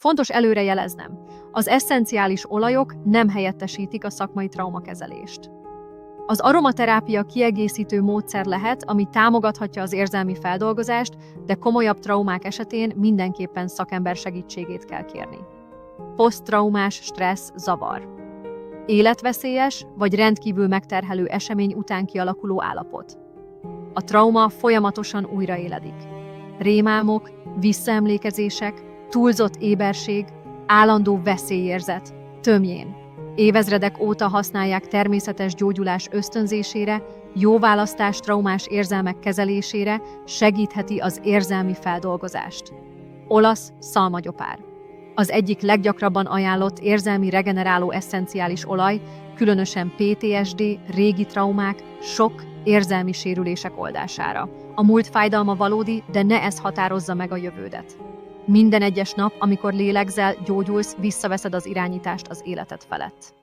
Fontos előrejeleznem, az esszenciális olajok nem helyettesítik a szakmai traumakezelést. Az aromaterápia kiegészítő módszer lehet, ami támogathatja az érzelmi feldolgozást, de komolyabb traumák esetén mindenképpen szakember segítségét kell kérni. Poszttraumás stressz zavar. Életveszélyes vagy rendkívül megterhelő esemény után kialakuló állapot. A trauma folyamatosan újraéledik. Rémálmok, visszaemlékezések, túlzott éberség, állandó veszélyérzet, tömjén. Évezredek óta használják természetes gyógyulás ösztönzésére, jó választás traumás érzelmek kezelésére, segítheti az érzelmi feldolgozást. Olasz szalmagyopár. Az egyik leggyakrabban ajánlott érzelmi regeneráló esszenciális olaj, különösen PTSD, régi traumák, sok érzelmi sérülések oldására. A múlt fájdalma valódi, de ne ez határozza meg a jövődet. Minden egyes nap, amikor lélegzel, gyógyulsz, visszaveszed az irányítást az életed felett.